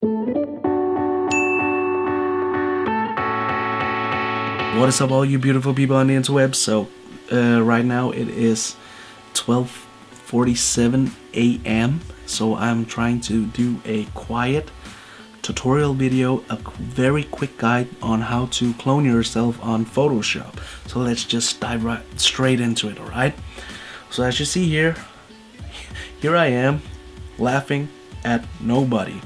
What is up, all you beautiful people on the interweb? So right now it is 12:47 a.m. So I'm trying to do a quiet tutorial video, a very quick guide on how to clone yourself on Photoshop. So let's just dive right straight into it, alright? So as you see here I am laughing at nobody,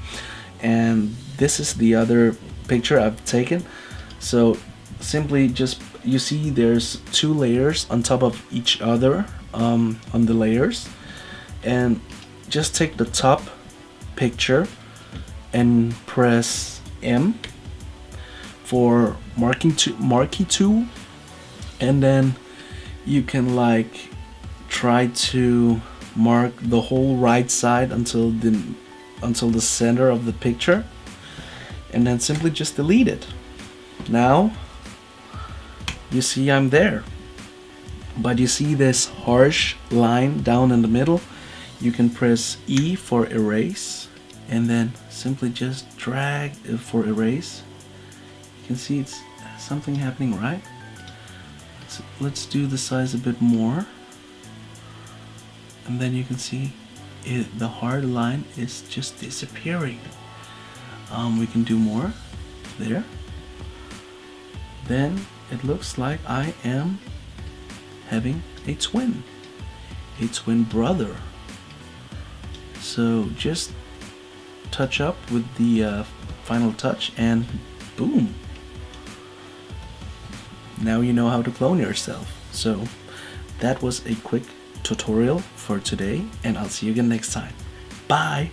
and this is the other picture I've taken. So simply just, you see there's two layers on top of each other on the layers, and just take the top picture and press M for marquee tool, and then you can like try to mark the whole right side until the center of the picture, and then simply just delete it. Now you see I'm there, but you see this harsh line down in the middle. You can press E for erase, and then simply just drag it for erase. You can see it's something happening, right? So let's do the size a bit more, and then you can see the hard line is just disappearing. We can do more there. Then it looks like I am having a twin brother. So just touch up with the final touch, and boom, now you know how to clone yourself. So that was a quick tutorial for today, and I'll see you again next time. Bye.